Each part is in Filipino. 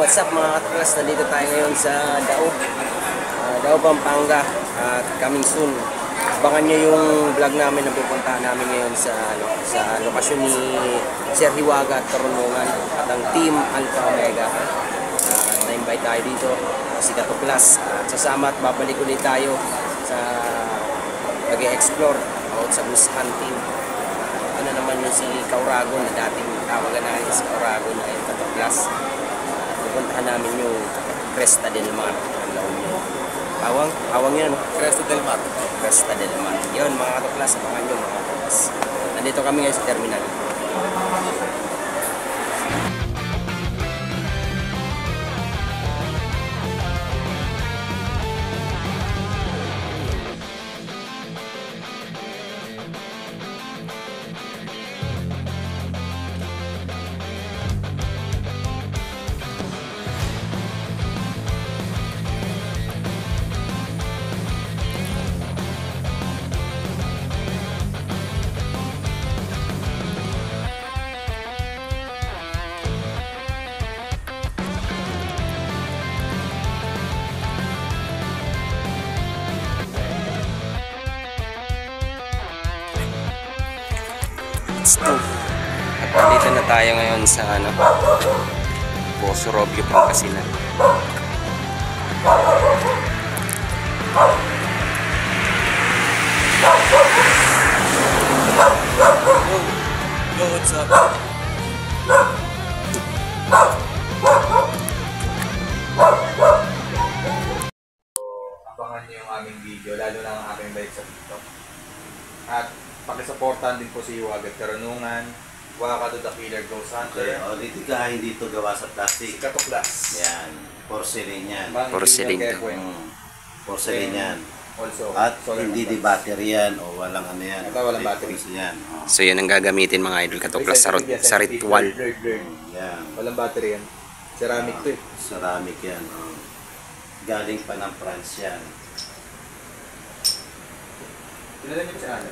What's up mga katuklas? Nandito tayo ngayon sa Daug, Pampanga at coming soon. Abangan nyo yung vlog namin na pupuntahan namin ngayon sa lokasyon ni Sir Hiwaga at Karunungan at ang Team Alpha Omega. Na-invite tayo dito si Katuklas at sasama at babalik ulit tayo sa pag-e-explore about sa goose hunting. Ano naman yung si Kaurago na dating tawagan natin si Kaurago na yung Katuklas. Pupuntahan namin yung Cresta del Mar. Awang yun. Cresta del Mar. Cresta del Mar. Yun mga katuklas, abangan nyo mga katuklas. Nandito kami ngayon sa terminal. At nandito na tayo ngayon sa Poso Robio, Pangasinan. Yo, what's up? Abangan niyo yung aming video, lalo na ang aking live sa TikTok. At pakisuportahan din po si Hiwaga at Karunungan, Waka to the Killer Ghost Hunter. Okay, dito ka, hindi ito gawa sa plastic. Si Katuklas. Yan, porcelain yan. Porcelain to. Porcelain yan. Also, At hindi di battery yan o walang ano yan. Ito, walang battery. Yan. So yun ang gagamitin mga idol Katuklas sa ritual. Yan. Walang battery yan. Ceramic to eh. Ceramic yan. Galing pa ng France yan. Kilala niyo ba si Ana?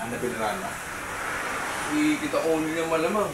Ana Bilrana. Kita ko niya malamang.